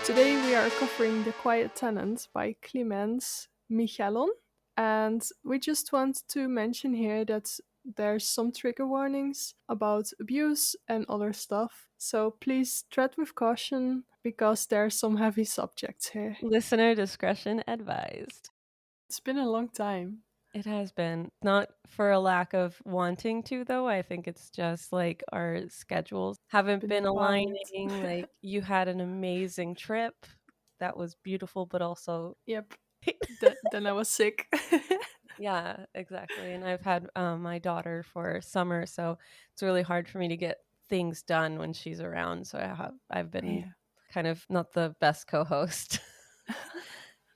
Today we are covering The Quiet Tenant by Clémence Michallon. And we just want to mention here that there's some trigger warnings about abuse and other stuff. So please tread with caution because there are some heavy subjects here. Listener discretion advised. It's been a long time. It has been. Not for a lack of wanting to, though. I think it's just like our schedules haven't been Been wild. aligning. Like, you had an amazing trip that was beautiful, but also, Yep. Then I was sick. yeah, exactly. And I've had my daughter for summer, so it's really hard for me to get things done when she's around. So I've been Yeah. kind of not the best co-host.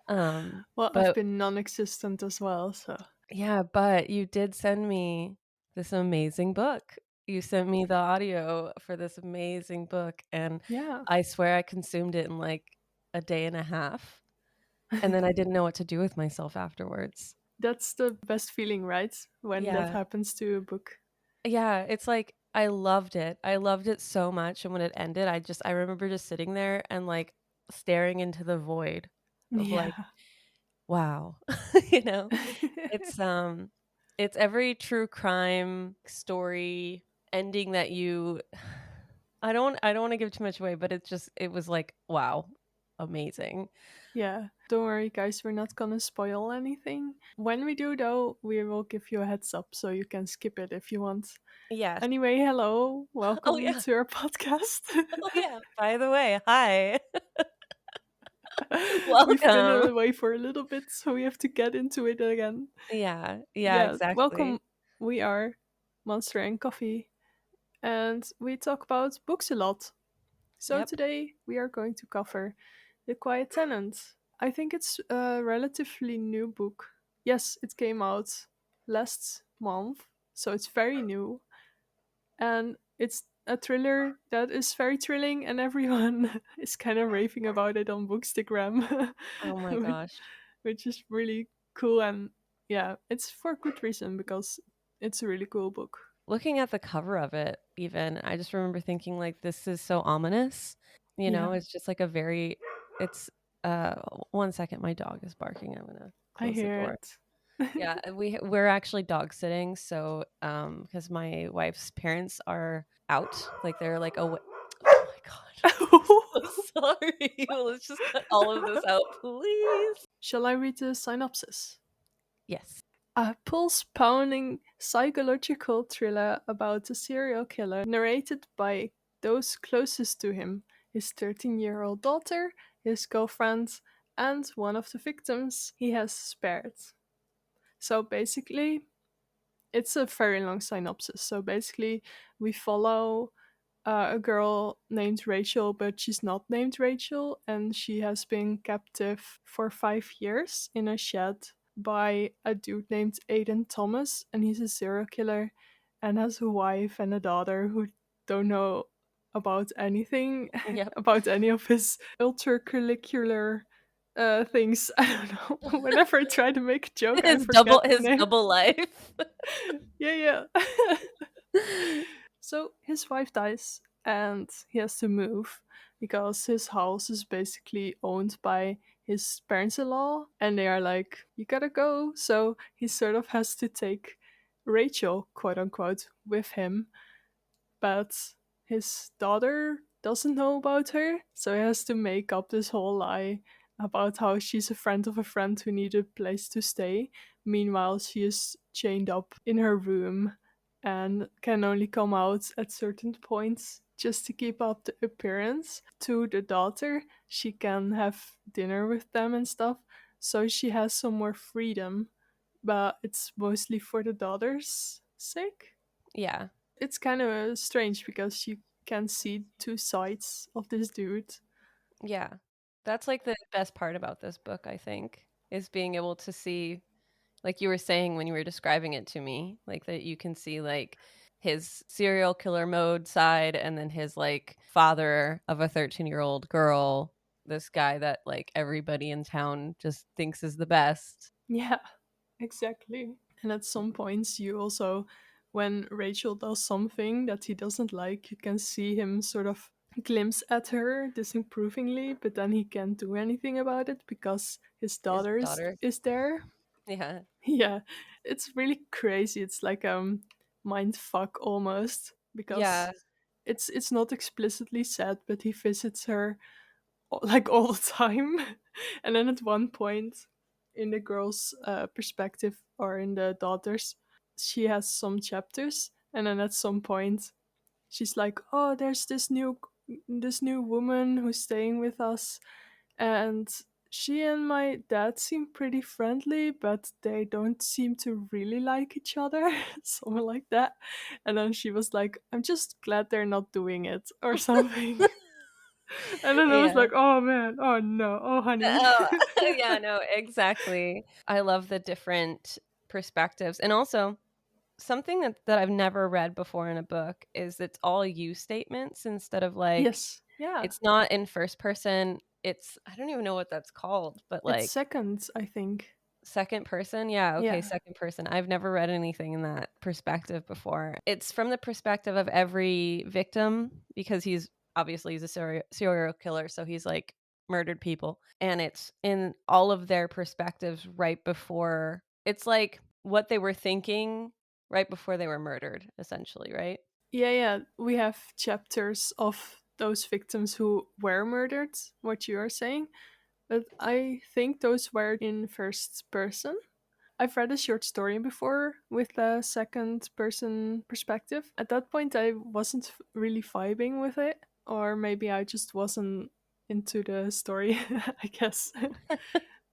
Well, I've But been non existent as well, so. yeah, but you did send me this amazing book. You sent me the audio for this amazing book, and Yeah. I swear I consumed it in like a day and a half, and then I didn't know what to do with myself afterwards. That's the best feeling, right? When that Yeah. happens to a book. Yeah, it's like I loved it. I loved it so much, and when it ended, I remember just sitting there and like staring into the void of like, Yeah. wow. You know? It's it's every true crime story ending that you I don't want to give too much away, but it was like, wow, amazing. Yeah. Don't worry, guys, we're not gonna spoil anything. When we do, though, we will give you a heads up so you can skip it if you want. Yes. Anyway, hello. Oh Welcome yeah. to our podcast. Oh yeah. By the way, hi. We've been Welcome. away for a little bit, so we have to get into it again. Yeah. Yeah, Yeah, exactly. welcome. We are Monster and Coffee, and we talk about books a lot. So Yep. today we are going to cover The Quiet Tenant. I think it's a relatively new book. Yes, it came out last month, so it's very new. And it's a thriller that is very thrilling, and everyone is kind of raving about it on Bookstagram, Oh my which gosh. which is really cool. And yeah, it's for good reason because it's a really cool book. Looking at the cover of it, even, I just remember thinking like this is so ominous. You know, Yeah, it's just like a very it's one second, my dog is barking. I'm gonna I close the hear door. it. Yeah, we're actually dog sitting, so because my wife's parents are out, like they're like away. Oh my god, I'm so sorry. Let's just cut all of this out, please. Shall I read the synopsis? Yes. A pulse pounding psychological thriller about a serial killer narrated by those closest to him, his 13-year-old daughter, his girlfriend, and one of the victims he has spared. So basically, it's a very long synopsis. So basically, we follow a girl named Rachel, but she's not named Rachel, and she has been captive for 5 years in a shed by a dude named Aiden Thomas, and he's a serial killer and has a wife and a daughter who don't know about anything Yep. about any of his ultracurricular things. I don't know. Whenever I try to make a joke, I forget the His name. double life. Yeah, yeah. So his wife dies and he has to move because his house is basically owned by his parents in law and they are like, you gotta go. So he sort of has to take Rachel, quote unquote, with him. But his daughter doesn't know about her. So he has to make up this whole lie about how she's a friend of a friend who needed a place to stay. Meanwhile, she is chained up in her room and can only come out at certain points just to keep up the appearance to the daughter. She can have dinner with them and stuff, so she has some more freedom, but it's mostly for the daughter's sake. Yeah. It's kind of strange because you can see two sides of this dude. Yeah. That's like the best part about this book, I think, is being able to see, like you were saying when you were describing it to me, like that you can see like his serial killer mode side and then his like father of a 13-year-old girl, this guy that like everybody in town just thinks is the best. Yeah, exactly. And at some points, you also, when Rachel does something that he doesn't like, you can see him sort of glimpse at her disapprovingly, but then he can't do anything about it because his His daughter daughter. is there. Yeah. Yeah, it's really crazy. It's like mind fuck almost because Yeah. it's not explicitly said, but he visits her like all the time. And then at one point, in the girl's perspective or in the daughter's, she has some chapters, and then at some point, she's like, "Oh, there's this new woman who's staying with us, and she and my dad seem pretty friendly, but they don't seem to really like each other," something like that. And then she was like, "I'm just glad they're not doing it," or something. And then I was Yeah. like, "Oh man, oh no, oh honey." Oh, yeah, no, exactly. I love the different perspectives. And also, something that I've never read before in a book is it's all you statements instead of like Yes, yeah. it's not in first person. It's I don't even know what that's called, but It's like seconds, I think. second person? Yeah, okay, Yeah. second person. I've never read anything in that perspective before. It's from the perspective of every victim because he's a serial killer, so he's like murdered people and it's in all of their perspectives right before. It's like what they were thinking right before they were murdered essentially, right? Yeah, yeah. We have chapters of those victims who were murdered, what you are saying. But I think those were in first person. I've read a short story before with a second person perspective. At that point, I wasn't really vibing with it, or maybe I just wasn't into the story, I guess.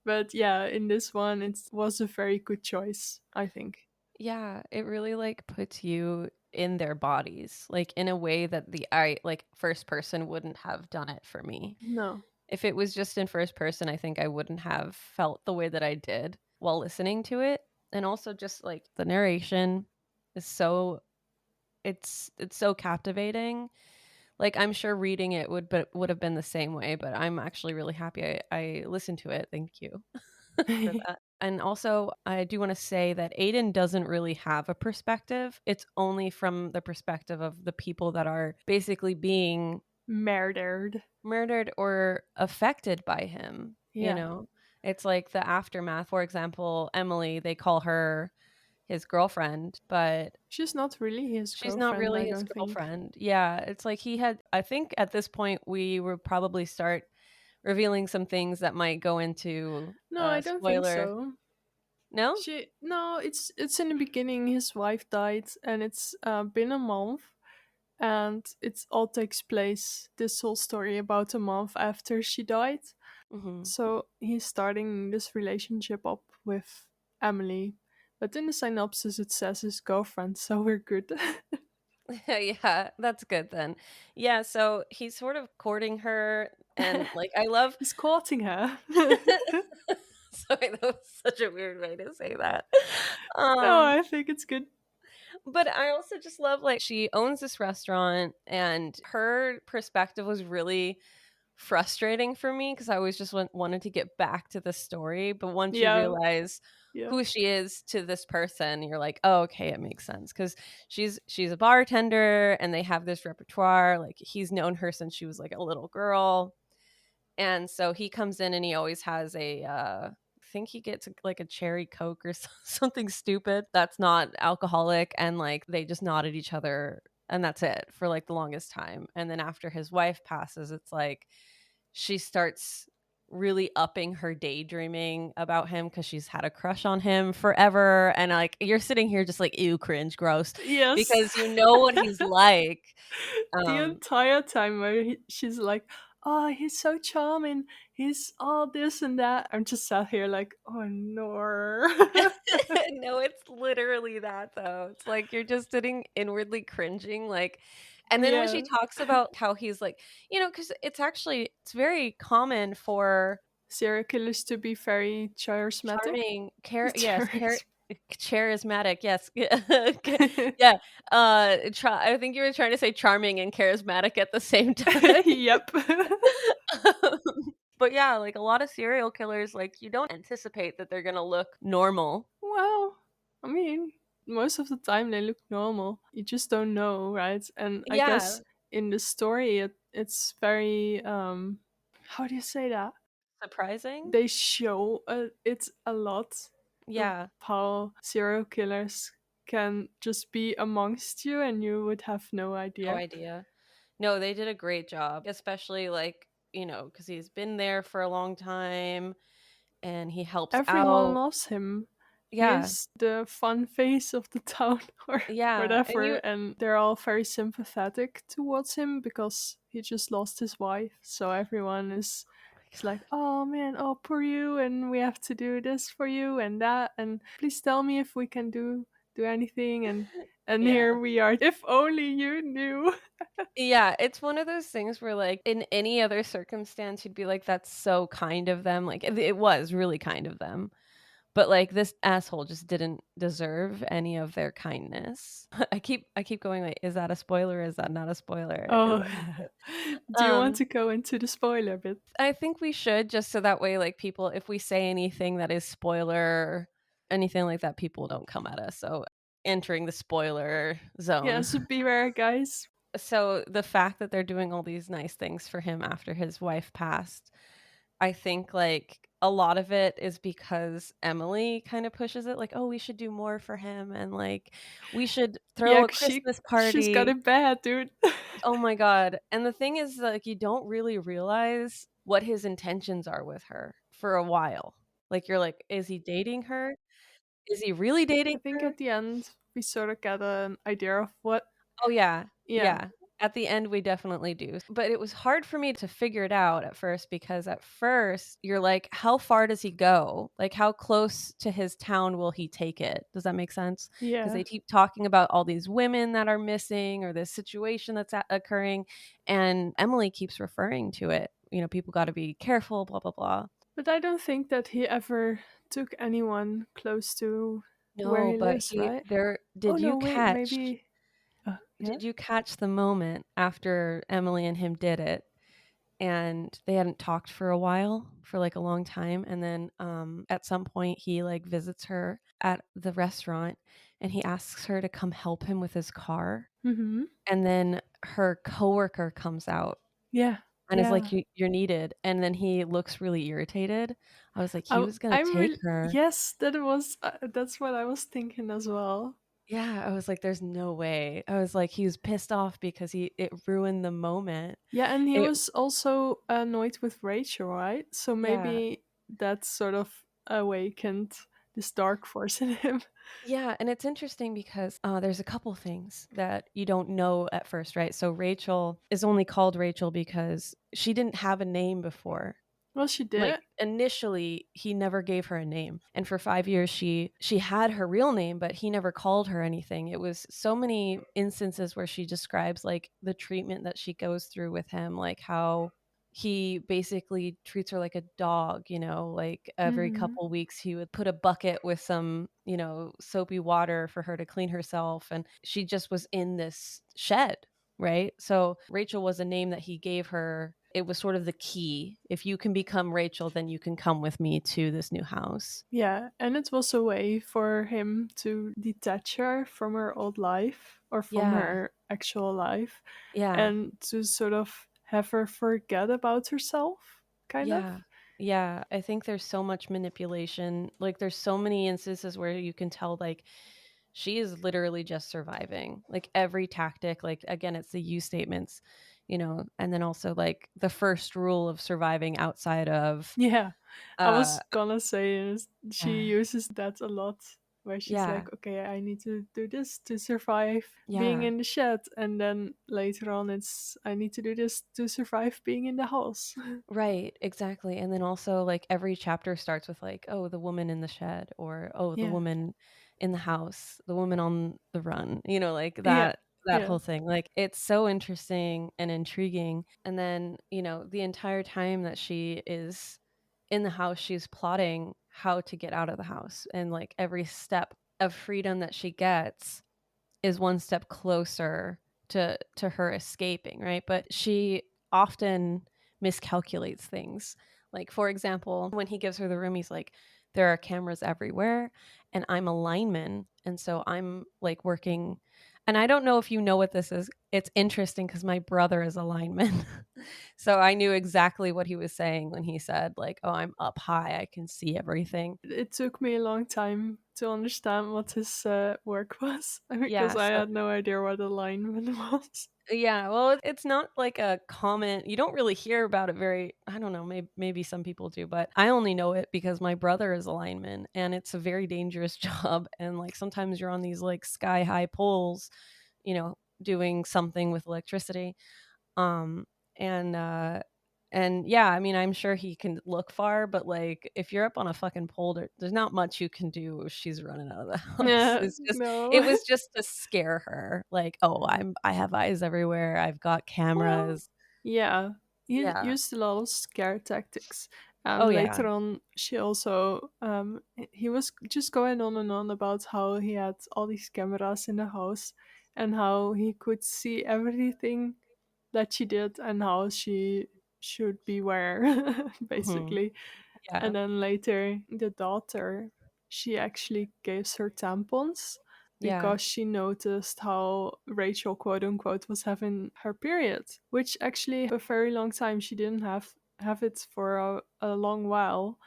But yeah, in this one, it was a very good choice, I think. Yeah, it really like puts you in their bodies, like in a way that the I like first person wouldn't have done it for me. No. If it was just in first person, I think I wouldn't have felt the way that I did while listening to it. And also just like the narration is so it's so captivating. Like I'm sure reading it would have been the same way, but I'm actually really happy I listened to it. Thank you for that. And also, I do want to say that Aiden doesn't really have a perspective. It's only from the perspective of the people that are basically being Murdered. murdered or affected by him, you Yeah. know? It's like the aftermath. For example, Emily, they call her his girlfriend, but She's not really his she's not girlfriend, I really his don't think. girlfriend. Yeah, it's like he had I think at this point we would probably start revealing some things that might go into No, I a don't think spoiler. so. No? She no, it's in the beginning. His wife died, and it's been a month, and it all takes place. This whole story about a month after she died. Mhm. So he's starting this relationship up with Emily, but in the synopsis it says his girlfriend. So we're good. Yeah, that's good then. Yeah, so he's sort of courting her and like I love He's courting her. sorry, that was such a weird way to say that. No, Um, I think it's good. but I also just love like she owns this restaurant and her perspective was really frustrating for me because I always just wanted to get back to the story. But once you Yeah, realize yeah. who she is to this person, you're like, oh, okay, it makes sense because she's a bartender and they have this repertoire. Like he's known her since she was like a little girl, and so he comes in and he always has I think he gets like a cherry coke or something stupid that's not alcoholic and like they just nod at each other and that's it for like the longest time. And then after his wife passes, it's like she starts really upping her daydreaming about him because she's had a crush on him forever. And like you're sitting here just like, ew, cringe, gross, Yes. because you know what he's like. The Um, entire time where she's like, "Oh, he's so charming. He's all this and that." I'm just sat here like, "Oh no." no, it's literally that though. It's like you're just sitting inwardly cringing, like, and then when she Yeah. talks about how he's like, because it's very common for Serial killers to be very charismatic. charming, Charis- charismatic, yes, yeah. I think you were trying to say charming and charismatic at the same time. Yep. Um, but yeah, like a lot of serial killers, like you don't anticipate that they're gonna look normal. Well, I mean, most of the time they look normal. You just don't know, right? And I Yeah. guess in the story, It's very how do you say that? Surprising? They show it a lot of Yeah, how serial killers can just be amongst you and you would have no no idea. idea. No, they did a great job, especially, like, because he's been there for a long time and he helps Everyone out. loves him. He Yeah, is the fun face of the town or yeah, and whatever, you and they're all very sympathetic towards him because he just lost his wife. So everyone is like, "Oh man, oh poor you, and we have to do this for you and that, and please tell me if we can do anything." And yeah. here we are. If only you knew. Yeah, it's one of those things where, like, in any other circumstance, you'd be like, "That's so kind of them." Like, it was really kind of them, but, like, this asshole just didn't deserve any of their kindness. I keep going, like, "Is that a spoiler? Is that not a spoiler? Is Oh, that" do you want Um, to go into the spoiler bit? I think we should, just so that way, like, people if we say anything that is spoiler, anything like that, people don't come at us, so entering the spoiler zone. Yes, beware, guys. So, the fact that they're doing all these nice things for him after his wife passed, I think, like, a lot of it is because Emily kinda pushes it, like, "Oh, we should do more for him," and, like, "We should Yeah, throw a 'cause Christmas she's got party." it bad, dude. Oh my god, and the thing is, like, you don't really realize what his intentions are with her for a while. Like, you're like, "Is he dating her? Is he really dating I think her?" at the end we sort of get an idea of what. Oh, yeah. Yeah, Yeah. At the end, we definitely do. But it was hard for me to figure it out at first because at first, you're like, "How far does he go? Like, how close to his town will he take it?" Does that make sense? Because yeah. they keep talking about all these women that are missing or this situation that's occurring, and Emily keeps referring to it. "People gotta be careful, blah, blah, blah." But I don't think that he ever took anyone close to where No, he but lives, he right? there Oh did you no, wait, catch maybe. Yeah. did you catch the moment after Emily and him did it? And they hadn't talked for a while, for, like, a long time, and then, at some point, he, like, visits her at the restaurant, and he asks her to come help him with his car, Mm-hmm. and then her coworker comes out Yeah, and is like, yeah. "You're needed," and then he looks really irritated. I was like, "He I, was gonna I'm take really her." yes. That's what I was thinking as well. Yeah, I was like, "There's no way." I was like, he was pissed off because it ruined the moment. Yeah, and he It was also annoyed with Rachel, right? So Yeah. maybe that sort of awakened this dark force in him. Yeah, and it's interesting because, there's a couple things that you don't know at first, right? So Rachel is only called Rachel because she didn't have a name before. Well, she Like, did. initially, he never gave her a name, and for 5 years, she had her real name, but he never called her anything. It was so many instances where she describes, like, the treatment that she goes through with him, like, how he basically treats her like a dog, like, every Mm-hmm. couple weeks, he would put a bucket with some, soapy water for her to clean herself, and she just was in this shed, right? So, Rachel was a name that he gave her. It was sort of the key. If you can become Rachel, then you can come with me to this new house. Yeah, and it was a way for him to detach her from her old life or from Yeah. her actual life Yeah. and to sort of have her forget about herself, kind of. Yeah. Yeah. I think there's so much manipulation. Like, there's so many instances where you can tell, like, she is literally just surviving. Like, every tactic, like, again, it's the you statements, and then also, like, the first rule of surviving outside of, Yeah, I uh, was gonna say she yeah. uses that a lot, where she's Yeah. like, okay, I need to do this to survive being Yeah. in the shed, and then later on it's I need to do this to survive being in the house. Right, exactly, and then also, like, every chapter starts with, like, "Oh, the woman in the shed," or, "Oh, the Yeah, woman in the house, the woman on the run," like, yeah, that yeah. whole thing, like, it's so interesting and intriguing, and then, the entire time that she is in the house, she's plotting how to get out of the house, and, like, every step of freedom that she gets is one step closer to her escaping, right? But she often miscalculates things. Like, for example, when he gives her the room, he's like, "There are cameras everywhere, and I'm a lineman, and so I'm, like, working And I don't know if you know what this is. It's interesting because my brother is a lineman. So I knew exactly what he was saying when he said, like, oh, I'm up high. I can see everything. It took me a long time to understand what his work was because Yeah. I So had no idea what a lineman was. yeah, well, it's not like a common you don't really hear about it very I don't know, maybe some people do, but I only know it because my brother is a lineman, and it's a very dangerous job, and, like, sometimes you're on these, like, sky high poles, doing something with electricity, um, and, uh and yeah, I mean, I'm sure he can look far, but, like, if you're up on a fucking pole, there's not much you can do if she's running out of the house. Yeah, It no. was just to scare her, like, "Oh, I have eyes everywhere, I've got Well, cameras." yeah, he Yeah. used a lot of scare tactics. Oh, And yeah. later on, she also, he was just going on and on about how he had all these cameras in the house and how he could see everything that she did and how she should beware, Mhm. basically. Yeah. And then later, the daughter, she actually gives her tampons Yeah. because she noticed how Rachel, quote unquote, was having her period, which actually a very long time she didn't have it for a long while,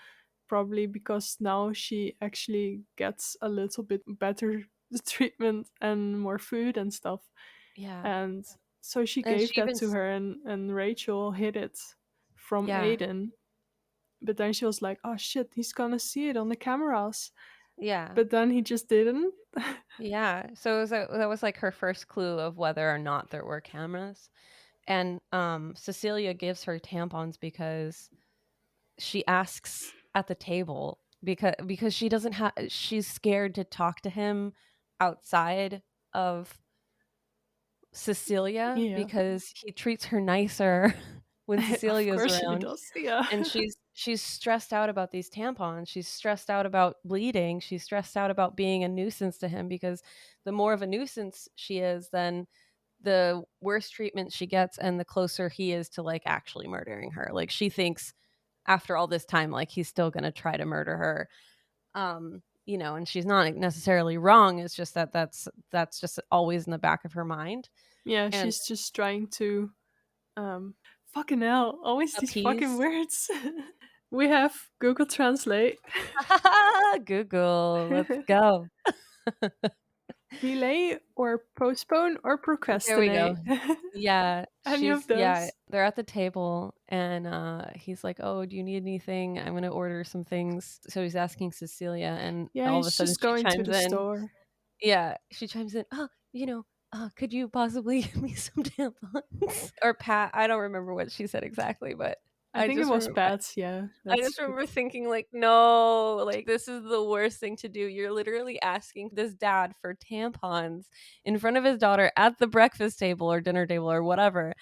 probably because now she actually gets a little bit better treatment and more food and stuff. Yeah. And so she And gave she that even to s her, and Rachel hid it from Yeah. Aiden. But then she was like, oh shit, he's gonna see it on the cameras. Yeah. But then he just didn't. Yeah. So that was, like, her first clue of whether or not there were cameras, and, Cecilia gives her tampons because she asks at the table because she doesn't have she's scared to talk to him outside of Cecilia Yeah. because he treats her nicer when Of Cecilia's course she around, does. Yeah. and she's stressed out about these tampons, she's stressed out about bleeding, she's stressed out about being a nuisance to him because the more of a nuisance she is, then the worse treatment she gets and the closer he is to, like, actually murdering her. Like, she thinks after all this time, like, he's still gonna try to murder her. And she's not necessarily wrong, it's just that that's just always in the back of her mind, Yeah, and she's just trying to fucking hell, always these fucking appease. words. We have Google Translate. Google, let's go. Delay or postpone or There we go. procrastinate. Yeah, Any of yeah, those. they're at the table, and, he's like, "Oh, do you need anything? I'm gonna order some things." So he's asking Cecilia, and Yeah, all of a he's sudden just she going to chimes the in. store. Yeah, she chimes in, "Oh, could you possibly give me some tampons?" Or Pat, I don't remember what she said exactly, but I I think it just was remember Pats, yeah. I That's just remember thinking like, "No, like, this is the worst thing to do. You're literally asking this dad for tampons in front of his daughter at the breakfast table or dinner table or whatever."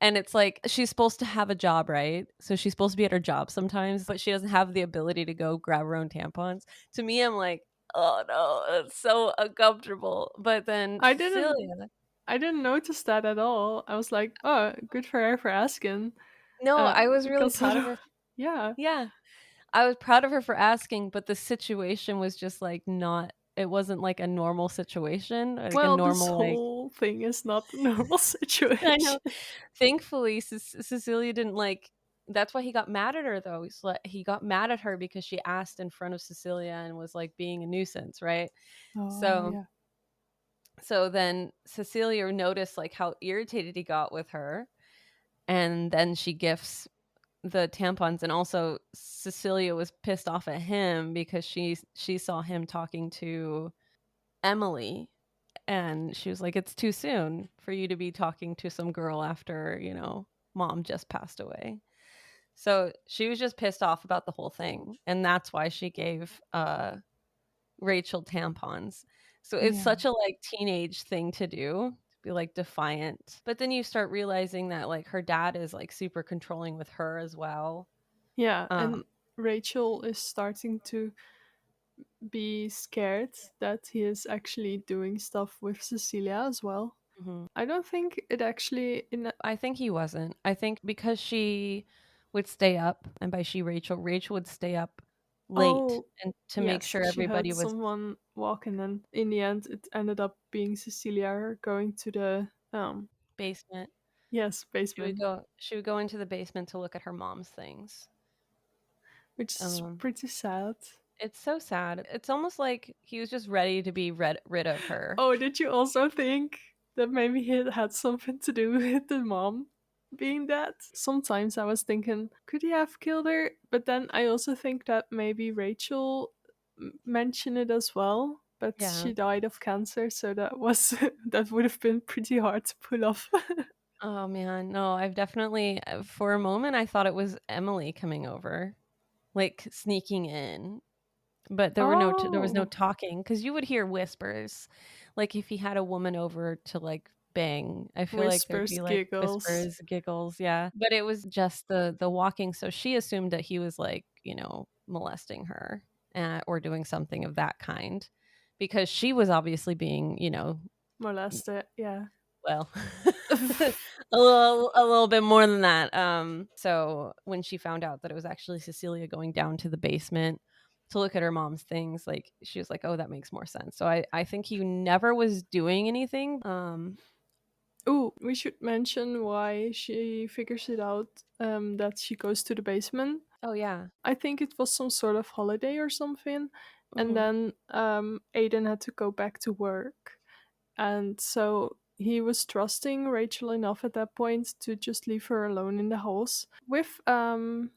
And it's like she's supposed to have a job, right? So she's supposed to be at her job sometimes, but she doesn't have the ability to go grab her own tampons. To me, I'm like, "Oh, no, it's so uncomfortable." But then I didn't Cecilia I didn't notice that at all. I was like, "Oh, good for her for asking." No, I was really Because proud of her. yeah. Yeah. I was proud of her for asking, but the situation was just, like, not it wasn't like a normal situation, like a Well, this normal, like whole thing is not a normal I know. situation. Thankfully, Cecilia didn't, like that's why he got mad at her, though. He got mad at her because she asked in front of Cecilia and was, like, being a nuisance, right? Oh, So yeah. so then Cecilia noticed, like, how irritated he got with her, and then she gifts the tampons, and also Cecilia was pissed off at him because she saw him talking to Emily, and she was like, "It's too soon for you to be talking to some girl after, mom just passed away." So, she was just pissed off about the whole thing, and that's why she gave, Rachel tampons. So, it's Yeah. such a, like, teenage thing to do, to be, like, defiant. But then you start realizing that, like, her dad is, like, super controlling with her as well. Yeah, Um and Rachel is starting to be scared that he is actually doing stuff with Cecilia as well. Mhm. I don't think it actually in I think he wasn't. I think because she would stay up, and by she, Rachel would stay up late Oh, and to make yes, sure she heard everybody was someone walking, and in the end, it ended up being Cecilia going to the basement. yes, basement, She would go into the basement to look at her mom's things. which is Um, pretty sad. it's so sad. It's almost like he was just ready to be rid of her. Oh, did you also think that maybe it had something to do with the mom being dead? Sometimes I was thinking, could he have killed her? But then I also think that maybe Rachel mentioned it as well. But Yeah. she died of cancer, so that was that would have been pretty hard to pull off. Oh man, no, I've definitely for a moment I thought it was Emily coming over, like sneaking in. But there was no Oh, talking because you would hear whispers. Like if he had a woman over to like bang, I feel like there'd whispers, be like giggles, whispers, giggles, yeah. But it was just the walking, so she assumed that he was like, molesting her or doing something of that kind because she was obviously being, molested. Yeah. well, a little bit more than that. So when she found out that it was actually Cecilia going down to the basement to look at her mom's things, like she was like, "Oh, that makes more sense." So I think he never was doing anything. Oh, we should mention why she figures it out that she goes to the basement. Oh yeah. I think it was some sort of holiday or something. And Hmm. then Aiden had to go back to work. And so he was trusting Rachel enough at that point to just leave her alone in the house with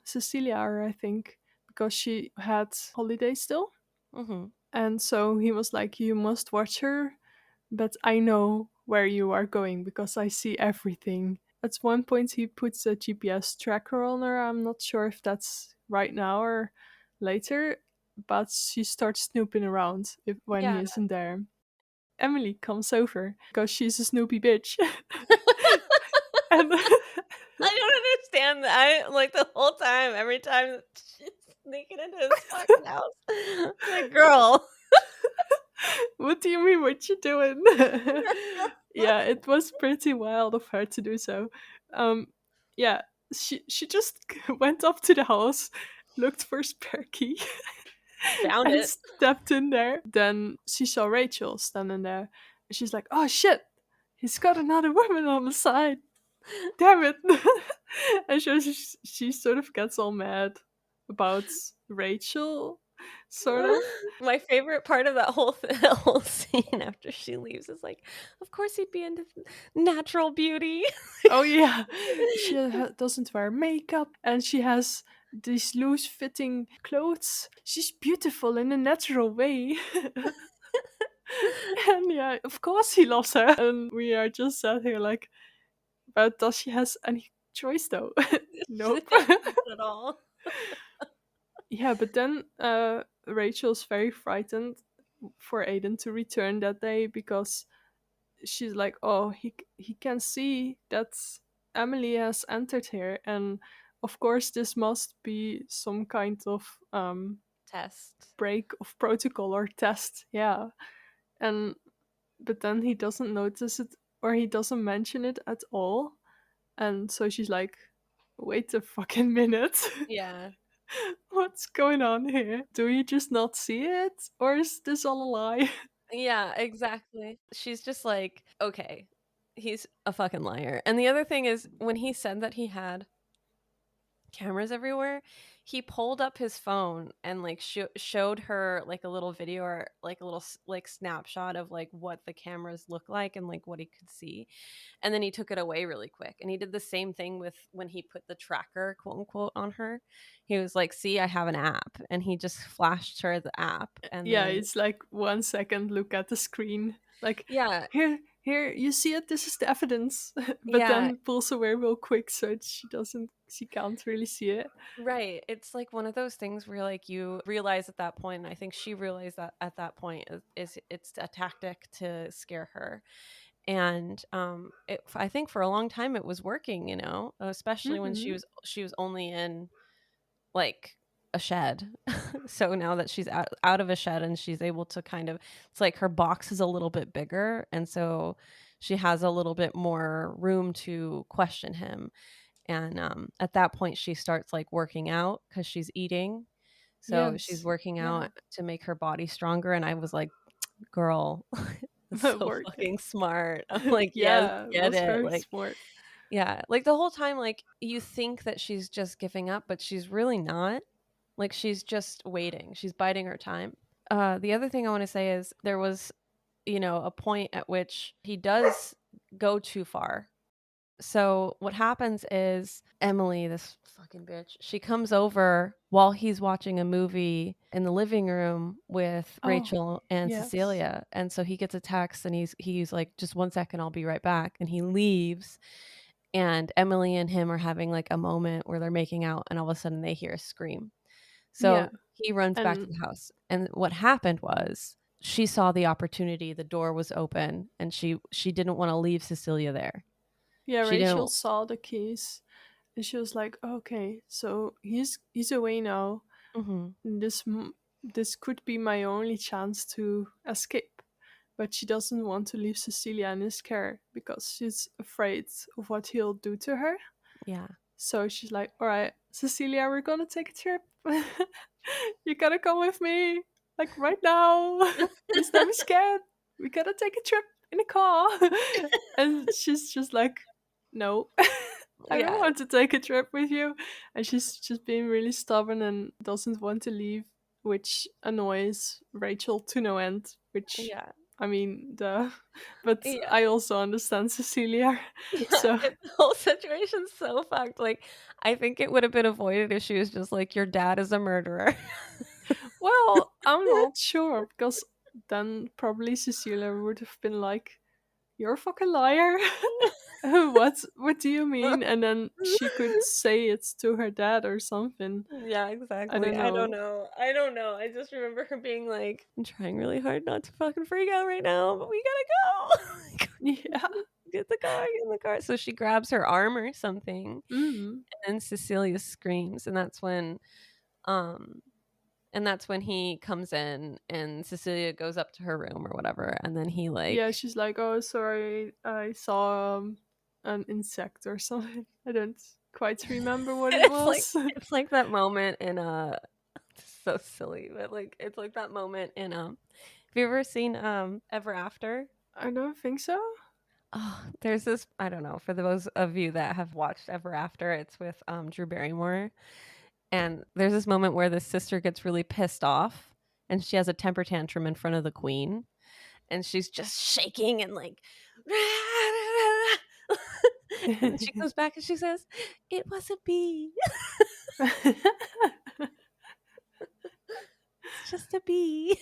Cecilia, I think, because she had holiday still. Hmm. And so he was like, "You must watch her, but I know where you are going because I see everything." At one point, he puts a GPS tracker on her. I'm not sure if that's right now or later, but she starts snooping around when he Yeah. isn't there. Emily comes over because she's a snoopy bitch. And I don't understand that. I like the whole time, every time she's sneaking into his fucking house. Like, girl. what do you mean? What you doing? Yeah, it was pretty wild of her to do so. Um, yeah, she just went up to the house, looked for spare key, Found and it. stepped in there. Then she saw Rachel standing there. And she's like, "Oh shit, he's got another woman on the side. Damn it!" And so she sort of gets all mad about Rachel, sort of. My favorite part of that whole scene after she leaves is like, of course he'd be into natural beauty. Oh yeah, she doesn't wear makeup and she has these loose fitting clothes. She's beautiful in a natural way. And yeah, of course he loves her. And we are just sat here like, but does she has any choice though? She Nope. doesn't at all. Yeah, but then Rachel's very frightened for Aiden to return that day because she's like, "Oh, he can see that Emily has entered here, and of course this must be some kind of Test. break of protocol or test." Yeah, and but then he doesn't notice it or he doesn't mention it at all, and so she's like, "Wait a fucking minute." Yeah. What's going on here? Do you just not see it? Or is this all a lie? Yeah, exactly. She's just like, okay, he's a fucking liar. And the other thing is, when he said that he had cameras everywhere, he pulled up his phone and like showed her like a little video or like a little like snapshot of like what the cameras look like and like what he could see, and then he took it away really quick. And he did the same thing with when he put the tracker, quote unquote, on her. He was like, see, I have an app, and he just flashed her the app. And Yeah, then it's like 1 second look at the screen. Like, yeah, here, you see it, this is the evidence. But yeah, then pulls away real quick so she can't really see it. right. It's like one of those things where like you realize at that point, and I think she realized that at that point is it's a tactic to scare her. And I think for a long time it was working, especially when Hmm. she was only in like a shed. So now that she's out of a shed and she's able to kind of, it's like her box is a little bit bigger, and so she has a little bit more room to question him. And at that point she starts like working out because she's eating, So she's Yes. working Yeah. out to make her body stronger, and I was like, "Girl, that's so Worth it. fucking smart." I'm like, "Yes, Yeah, it get was it." very Like, smart. yeah, like the whole time, like you think that she's just giving up, but she's really not. Like she's just waiting. She's biding her time. The other thing I want to say is there was, a point at which he does go too far. So what happens is Emily, this fucking bitch, she comes over while he's watching a movie in the living room with Oh, Rachel and yes. Cecilia. And so he gets a text and he's like, just 1 second, I'll be right back. And he leaves. And Emily and him are having like a moment where they're making out, and all of a sudden they hear a scream. Yeah. So he runs back to And the house. And what happened was she saw the opportunity, the door was open, and she didn't want to leave Cecilia there. yeah, She Rachel didn't. saw the keys and she was like, "Okay, so he's away now. Mhm. This could be my only chance to escape." But she doesn't want to leave Cecilia in his care because she's afraid of what he'll do to her. Yeah. So she's like, "All right, Cecilia, we're gonna take a trip. You gotta come with me, like right now. Please don't be scared. We gotta take a trip in a car." And she's just like, "No, I don't Yeah. want to take a trip with you." And she's just being really stubborn and doesn't want to leave, which annoys Rachel to no end. Which, Yeah. I mean, the, but Yeah. I also understand Cecilia. Yeah. So, The whole situation's so fucked. Like, I think it would have been avoided if she was just like, "Your dad is a murderer." well, I'm not sure because then probably Cecilia would have been like, "You're a fucking liar." What do you mean? And then she could say it to her dad or something. Yeah, I exactly. don't I don't know. know. I don't know. I just remember her being like, "I'm trying really hard not to fucking freak out right now, but we gotta go." Yeah. Get in the car. So she grabs her arm or something, Mm. and Cecilia screams, um and that's when he comes in and Cecilia goes up to her room or whatever, and then he Yeah, like she's like, "Oh, sorry, I saw an insect or something." I don't quite remember what it it's like was. it's like that moment in so silly, but like it's like that moment in have you ever seen Ever After? I don't think so. Oh, there's this I don't know, for those of you that have watched Ever After, it's with Drew Barrymore. And there's this moment where the sister gets really pissed off and she has a temper tantrum in front of the queen and she's just shaking and like and then she comes back and she says, "It was a bee. It's just a bee."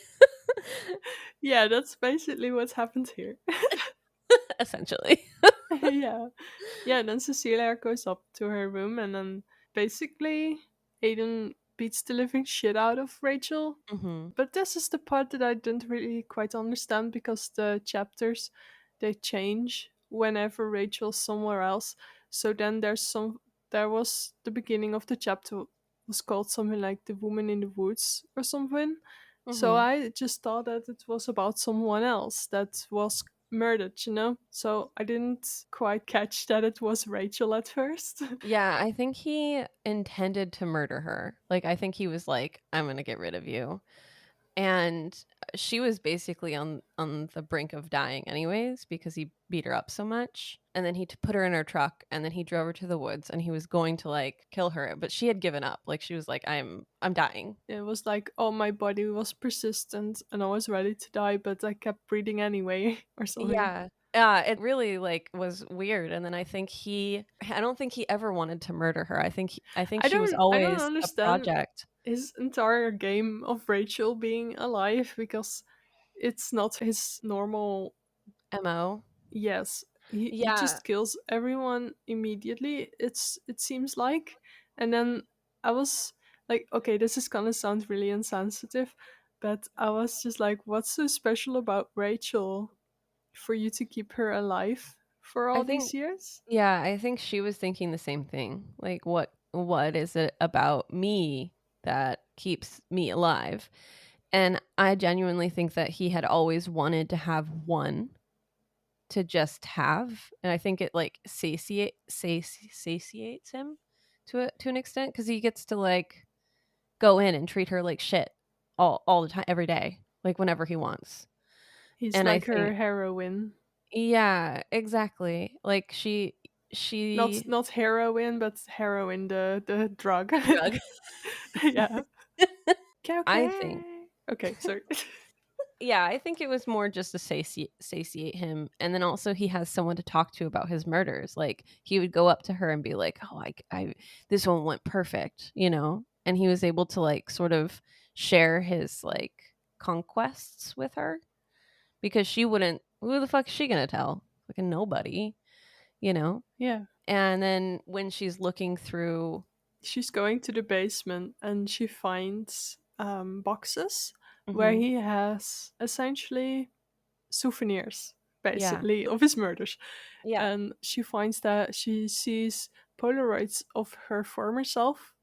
Yeah, that's basically what happened here. Essentially. Yeah. Yeah, then Cecilia goes up to her room and then basically Aiden beats the living shit out of Rachel. Mhm. But this is the part that I didn't really quite understand because the chapters they change whenever Rachel's somewhere else. So then there was the beginning of the chapter was called something like The Woman in the Woods or something. So Mhm. I just thought that it was about someone else that was murdered. So I didn't quite catch that it was Rachel at first. Yeah, I think he intended to murder her. Like I think he was like, "I'm going to get rid of you." And she was basically on the brink of dying anyways because he beat her up so much, and then he put her in her truck, and then he drove her to the woods, and he was going to like kill her, but she had given up. Like she was like, I'm dying." It was like, oh, my body was persistent and I was ready to die, but I kept breathing anyway, or something. Yeah. Yeah, it really like was weird, and then I don't think he ever wanted to murder her. I think she was I don't always a understand project. his entire game of Rachel being alive because it's not his normal. MO. Yes, he Yeah. just kills everyone immediately. It seems like, and then I was like, okay, this is gonna sound really insensitive, but I was just like, what's so special about Rachel for you to keep her alive for I all these think years? Yeah, I think she was thinking the same thing. Like what is it about me that keeps me alive? And I genuinely think that he had always wanted to have one to just have, and I think it like satiates him to an extent, cuz he gets to like go in and treat her like shit all the time, every day, like whenever he wants. He's And I like her think, heroine. yeah, exactly. Like Not she not heroin, but heroin, the drug. drug. Yeah. Okay, I think, okay. Okay, sorry. yeah, I think it was more just to satiate him, and then also he has someone to talk to about his murders. Like, he would go up to her and be like, "Oh, I this one went perfect," you know? And he was able to, like, sort of share his, like, conquests with her because she wouldn't who the fuck is she gonna tell? Fucking nobody, you know? Yeah. And then when she's looking through She's going to the basement and she finds boxes where mhm, he has essentially souvenirs, yeah, basically, of his murders. yeah. And she finds that she sees Polaroids of her former self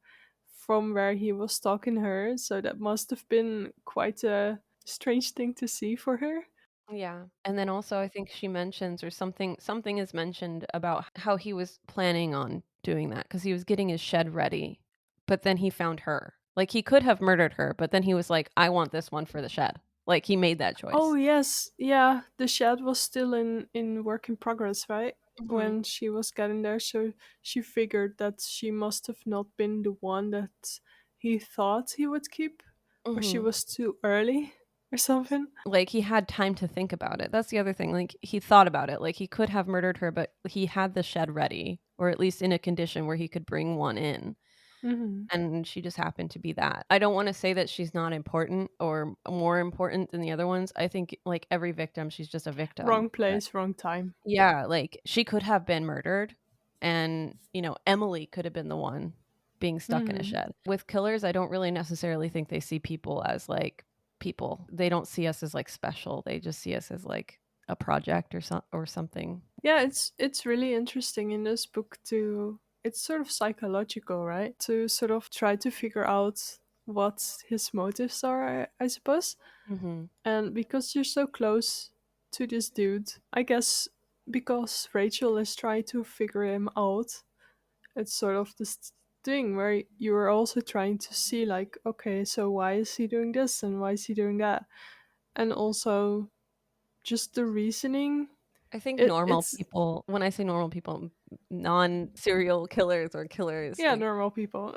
from where he was stalking her. So that must have been quite a strange thing to see for her. Yeah, and then also I think she mentions or something is mentioned about how he was planning on doing that because he was getting his shed ready, but then he found her. Like, he could have murdered her, but then he was like, "I want this one for the shed." Like, he made that Oh choice. yes, yeah. The shed was still in work in progress, right? Mhm, When she was getting there, so she figured that she must have not been the one that he thought he would keep, or she mhm. was too early, or something. Like, he had time to think about it. That's the other thing, like, he thought about it. Like, he could have murdered her, but he had the shed ready, or at least in a condition where he could bring one in. Hmm. And she just happened to be that. I don't wanna say that she's not important or more important than the other ones. I think, like, every victim, she's just a victim. Wrong place, wrong time. Yeah, like, she could have been murdered, and, you know, Emily could have been the one being stuck in a Hmm. shed. With killers, I don't really necessarily think they see people as, like, people. They don't see us as, like, special. They just see us as, like, a project or something. Yeah, it's really interesting in this book to. It's sort of psychological, right? To sort of try to figure out what his motives are, I suppose. Mhm. And because you're so close to this dude, I guess because Rachel is trying to figure him out, it's sort of this thing where you're also trying to see, like, okay, so why is he doing this and why is he doing that? And also just the reasoning. I think normal It's, people when I say normal people, non-serial killers or killers, yeah, like, normal people.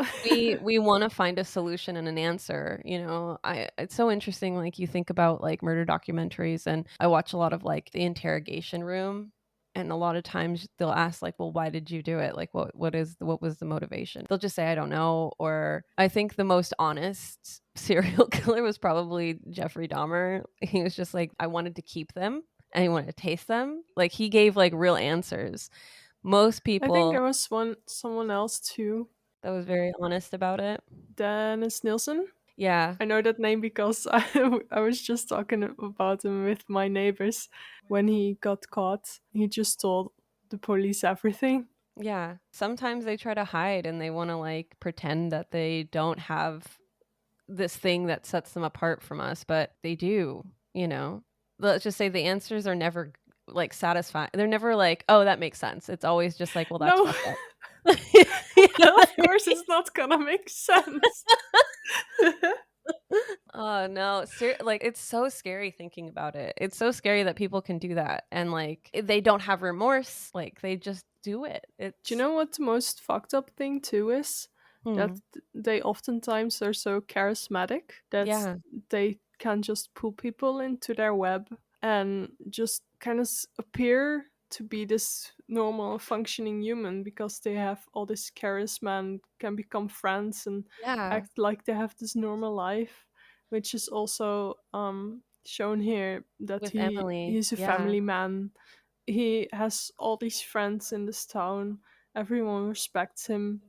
we wanna find a solution and an answer, you know? I It's so interesting, like, you think about, like, murder documentaries, and I watch a lot of, like, The Interrogation Room, and a lot of times they'll ask, like, "Well, why did you do it? Like, what was the motivation?" They'll just say, "I don't know," or I think the most honest serial killer was probably Jeffrey Dahmer. He was just like, "I wanted to keep them, and I wanted to taste them." Like, he gave, like, real answers. Most I think people there was someone else too, that was very honest about it. Dennis Nielsen. Yeah. I know that name because I was just talking about him with my neighbors. When he got caught, he just told the police everything. Yeah. Sometimes they try to hide and they wanna, like, pretend that they don't have this thing that sets them apart from us, but they do, you know? Let's just say the answers are never, like, satisfying. They're never like, "Oh, that makes sense." It's always just like, "Well, that's No, fucked up." You know what of I course mean? it's not gonna make sense. Oh, no, like, it's so scary thinking about it. It's so scary that people can do that, and, like, they don't have remorse, like, they just do it. Do you It's know what the most fucked up thing too is? That hmm. they oftentimes are so charismatic that Yeah, they can just pull people into their web and just kind of appear to be this normal functioning human because they have all this charisma and can become friends and yeah, act like they have this normal life, which is also shown here that with Emily, he's a yeah. family man. He has all these friends in this town. Everyone respects him.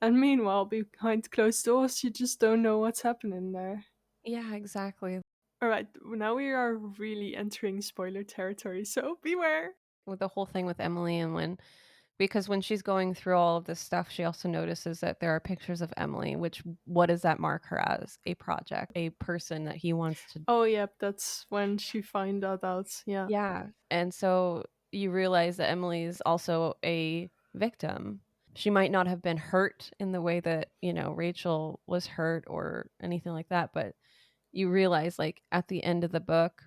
And meanwhile, behind closed doors, you just don't know what's happening there. Yeah, exactly. Alright, now we are really entering spoiler territory, so beware! With the whole thing with Emily and because when she's going through all of this stuff, she also notices that there are pictures of Emily, which what does that mark her as? A project, a person that he wants to Oh, yep, that's when she find that out. Yeah. yeah. And so you realize that Emily is also a victim. she might not have been hurt in the way that, Rachel was hurt or anything like that, but you realize, like, at the end of the book,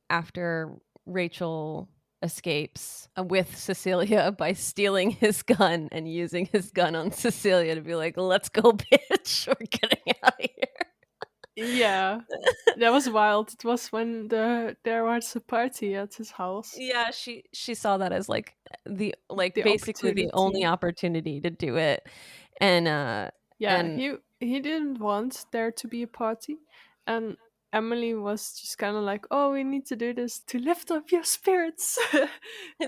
after Rachel escapes with Cecilia by stealing his gun and using his gun on Cecilia to be like, "Let's go, bitch. We're getting out of here." Yeah, that was wild. It was when there was a party at his house. Yeah, she saw that as, like, The basically the only opportunity. opportunity to do it, and, Yeah, and he didn't want there to be a party, and Emily was just kind of like, "Oh, we need to do this to lift up your spirits," it's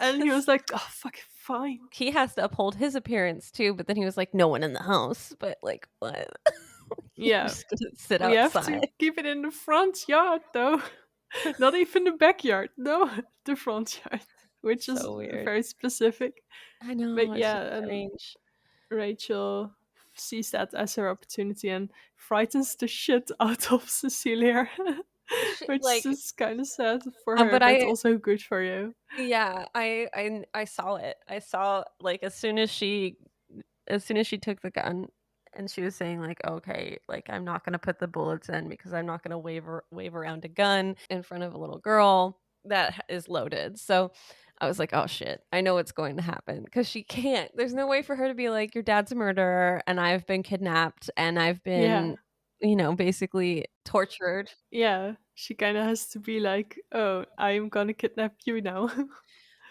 and he was just like, "Oh, fuck it, fine." he has to uphold his appearance too, but then he was like, "No one in the house." But, like, what? You're Yeah, just gonna sit we have outside. to keep it in the front yard, though. Not even the backyard, no, the front yard, which is So weird. very specific. I know, But it's yeah, just and strange. Rachel sees that as her opportunity and frightens the shit out of Cecilia, She which like is kind of sad for her, but but also good for you. yeah, I saw it. I saw, like, as soon as she took the gun and she was saying, like, "Okay, like, I'm not gonna put the bullets in because I'm not gonna wave around a gun in front of a little girl that is loaded." So I was like, "Oh shit, I know what's going to happen," because she can't. There's no way for her to be like, "Your dad's a murderer and I've been kidnapped and I've been, Yeah, basically tortured." yeah. She kind of has to be like, "Oh, I'm gonna kidnap you now."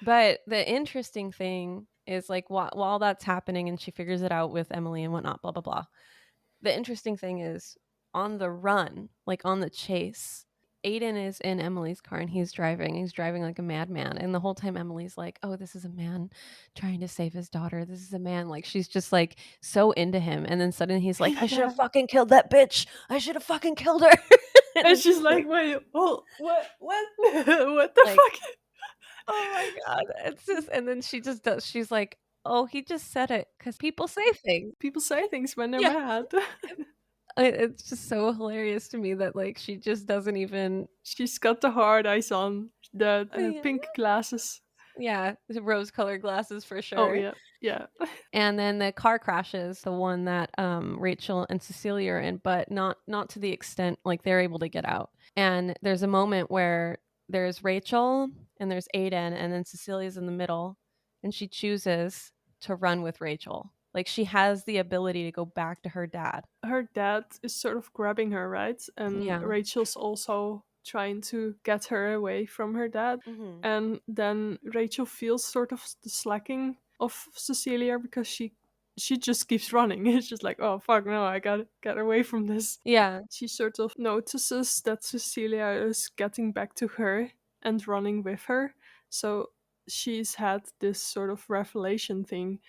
But the interesting thing is, like, while that's happening and she figures it out with Emily and whatnot, blah blah blah. The interesting thing is, on the run, like on the chase, Aiden is in Emily's car and he's driving. He's driving like a madman. And the whole time Emily's like, "Oh, this is a man trying to save his daughter. This is a man." Like, she's just like so into him. And then suddenly he's like, "I should have Yeah, fucking killed that bitch. I should have fucking killed her." And and then she's like, like "Wait, oh, what, what the like fuck?" oh my god. It's just and then she just does she's like, "Oh, he just said it because people say things." People say things when they're Yeah. mad. It's just so hilarious to me that, like, she just doesn't even She's got the hard eyes on, the yeah. pink glasses. Yeah, the rose-colored glasses for Oh sure. yeah, yeah. And then the car crashes, the one that, Rachel and Cecilia are in, but not to the extent like, they're able to get out. And there's a moment where there's Rachel and there's Aiden, and then Cecilia's in the middle, and she chooses to run with Rachel. Like, she has the ability to go back to her dad. Her dad is sort of grabbing her, right? And Yeah. Rachel's also trying to get her away from her dad. Mhm. And then Rachel feels sort of the slacking of Cecilia because she just keeps running. It's just like, oh fuck no, I gotta get away from this. Yeah. She sort of notices that Cecilia is getting back to her and running with her. So she's had this sort of revelation thing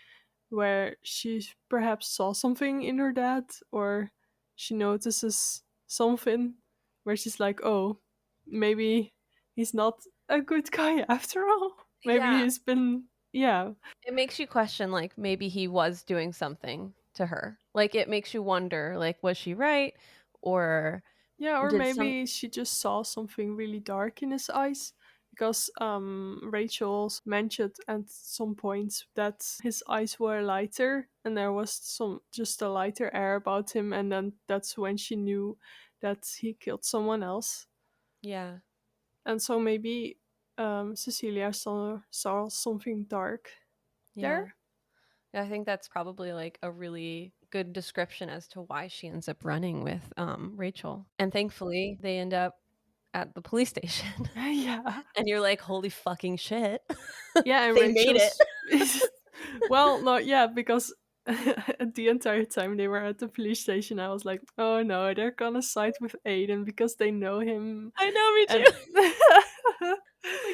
where she perhaps saw something in her dad, or she notices something where she's like, oh, maybe he's not a good guy after all. Maybe Yeah. he's been, yeah. It makes you question, like, maybe he was doing something to her. Like, it makes you wonder, like, was she right? Or Yeah, or did some maybe she just saw something really dark in his eyes. Because Rachel mentioned at some point that his eyes were lighter and there was some just a lighter air about him, and then that's when she knew that he killed someone else. Yeah. And so maybe Cecilia saw something dark there. Yeah. Yeah, I think that's probably, like, a really good description as to why she ends up running with, Rachel. And thankfully, they end up at the police station. Yeah. And you're like, "Holy fucking shit." Yeah, and They made it. Rachel's well, not yet, because at the entire time they were at the police station, I was like, oh no, they're gonna side with Aiden because they know him, I know, me and too. I was like,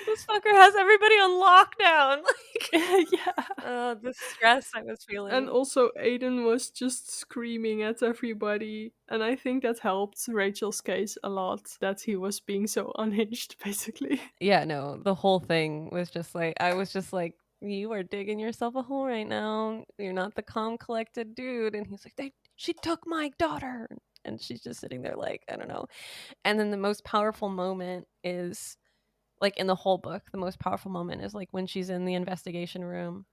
"This fucker has everybody on lockdown." Like, yeah, the stress I was and feeling. also Aiden was just screaming at everybody, and I think that helped Rachel's case a lot that he was being so unhinged, basically. Yeah, no, the whole thing was just like I was just like, "You are digging yourself a hole right now. You're not the calm, collected dude." And he's like, She took my daughter." And she's just sitting there like, I don't know. And then the most powerful moment is like in the whole book, the most powerful moment is like when she's in the investigation room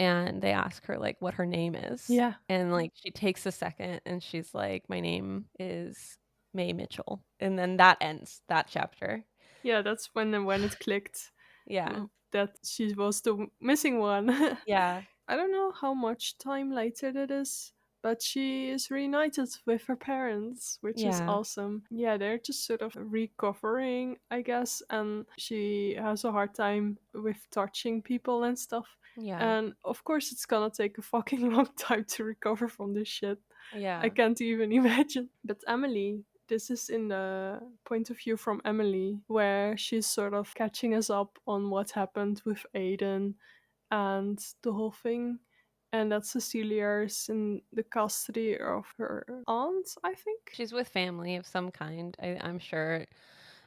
and they ask her like what her name is. Yeah. And like she takes a second and she's like, my name is May Mitchell. And then that ends that chapter. Yeah, that's when it clicked Yeah. that she was the missing one. Yeah. I don't know how much time later that is, but she is reunited with her parents, which is Yeah. awesome. Yeah, they're just sort of recovering, I guess, and she has a hard time with touching people and stuff. Yeah. And of course, it's gonna take a fucking long time to recover from this shit. I Yeah. can't even imagine. But Emily, this is in the point of view from Emily, where she's sort of catching us up on what happened with Aiden and the whole thing. And that Cecilia is in the custody of her aunt, I think. She's with family of some kind, I'm sure.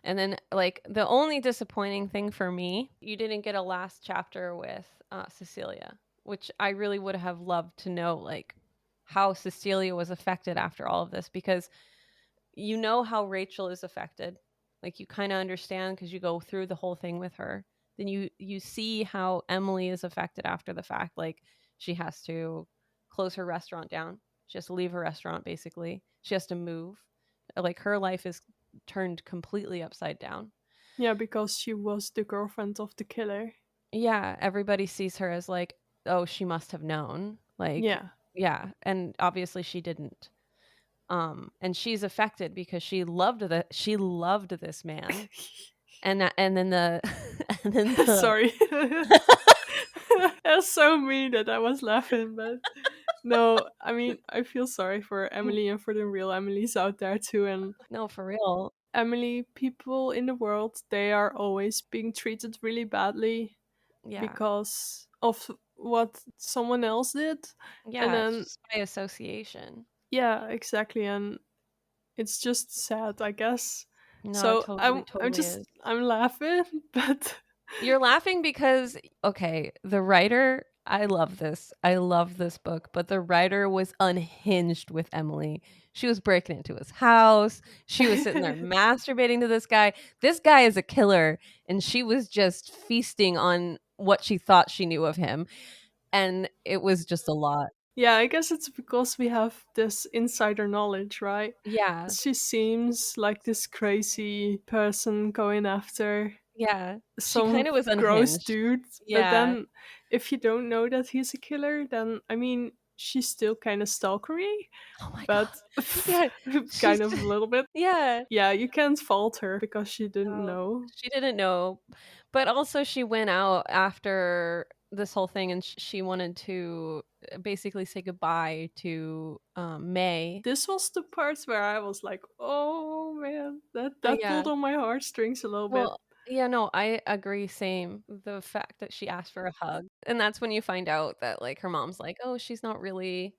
And then, like, the only disappointing thing for me, you didn't get a last chapter with Cecilia, which I really would have loved to know, like, how Cecilia was affected after all of this, because you know how Rachel is affected. Like, you kind of understand because you go through the whole thing with her. Then you see how Emily is affected after the fact. Like, she has to close her restaurant down. She has to leave her restaurant, basically. She has to move. Like, her life is turned completely upside down. Yeah, because she was the girlfriend of the killer. Yeah, everybody sees her as like, oh, she must have known. Like, Yeah. yeah, and obviously she didn't. And she's affected because she loved this man. And then the and then the Sorry. That's so mean that I was laughing, but no, I mean, I feel sorry for Emily and for the real Emilys out there too. And no, for real. Emily people in the world, they are always being treated really badly Yeah. because of what someone else did. And Yeah, it's then, just by association. yeah, exactly. And it's just sad, I guess. No, it So totally, I'm totally just is. I'm laughing, but You're laughing because, okay, the writer, I love this. I love this book, but the writer was unhinged with Emily. She was breaking into his house. She was sitting there masturbating to this guy. This guy is a killer, and she was just feasting on what she thought she knew of him. And it was just a lot. yeah, I guess it's because we have this insider knowledge, right? Yeah. She seems like this crazy person going after Yeah. She some kind of was gross unhinged. dude. But Yeah. then, if you don't know that he's a killer, then I mean, she's still kind of stalkery, Oh my God. but Yeah. kind She's, of a little bit. yeah. Yeah, you can't fault her because she didn't No, know. she didn't know, but also she went out after this whole thing and she wanted to basically say goodbye to May. This was the part where I was like, "Oh man, that Yeah. pulled on my heartstrings a little bit." Well, yeah, no, I agree. Same. The fact that she asked for a hug, and that's when you find out that like her mom's like, oh, she's not really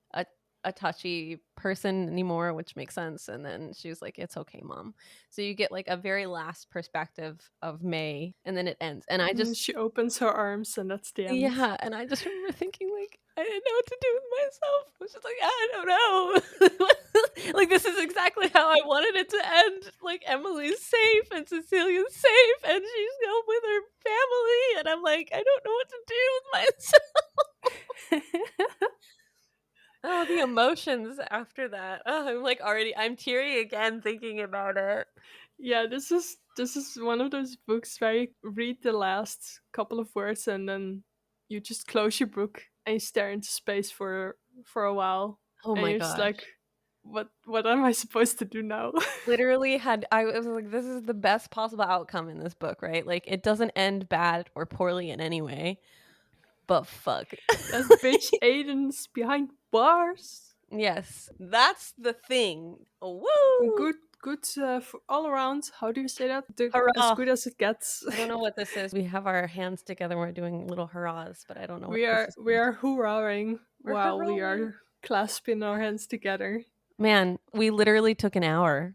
a touchy person anymore, which makes sense. And then she was like, it's okay, mom. So you get like a very last perspective of May, and then it ends. And I And just she opens her arms, and that's the end. Yeah, and I just remember thinking, like, I didn't know what to do with myself. I was just like, I don't know. Like, this is exactly how I wanted it to end. Like, Emily's safe and Cecilia's safe, and she's home with her family. And I'm like, I don't know what to do with myself. Oh, the emotions after that. Oh, I'm like I'm teary again thinking about it. Yeah, this is one of those books where you read the last couple of words and then you just close your book and you stare into space for a while, Oh and my you're just like, gosh. what am I supposed to do now? Literally had I was like, this is the best possible outcome in this book, right? Like it doesn't end bad or poorly in any way, but fuck. That bitch Aiden's behind bars. Yes, that's the thing. Woo! Good all around. How do you say that? As Hurrah! good as it gets. I don't know what this is. We have our hands together. We're doing little hurrahs, but I don't know what we this are is. we are hoorahing We're while we hurrahing. are clasping our hands together. Man, we literally took an hour,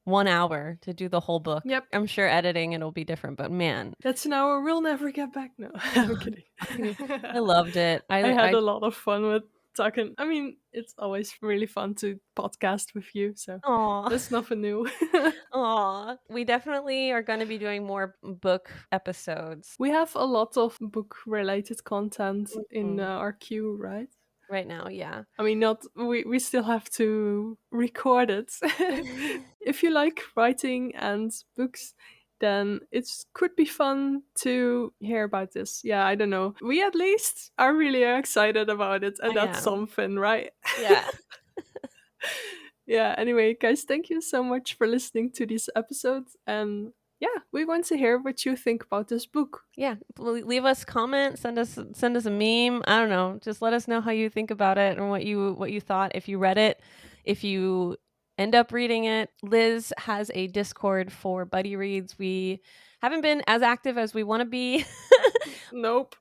1 hour to do the whole book. Yep. I'm sure editing it'll be different, but man, That's an hour we'll never get back. No, I'm kidding. I loved it. I had a lot of fun with talking. I mean, it's always really fun to podcast with you, so Aw. that's nothing new. Aw. We definitely are going to be doing more book episodes. We have a lot of book related content in Mhm. our queue, right? Right now, yeah. I mean, not we still have to record it. If you like writing and books, then it could be fun to hear about this. Yeah, I don't know. We at least are really excited about it, and I that's am. something, right? Yeah. Yeah, anyway, guys, thank you so much for listening to this episode. And yeah, we want to hear what you think about this book. Yeah, leave us comments, send us a meme. I don't know. Just let us know how you think about it and what you thought if you read it, if you end up reading it. Liz has a Discord for buddy reads. We haven't been as active as we want to be. Nope.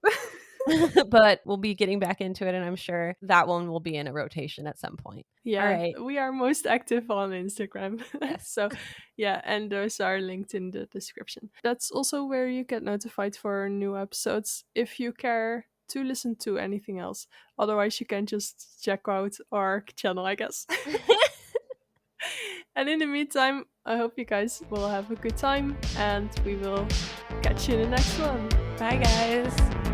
But we'll be getting back into it, and I'm sure that one will be in a rotation at some point. All Yeah, right. we are most active on Instagram. Yes. So, yeah, and those are linked in the description. That's also where you get notified for new episodes if you care to listen to anything else. Otherwise, you can just check out our channel, I guess. And in the meantime, I hope you guys will have a good time, and we will catch you in the next one. Bye, guys.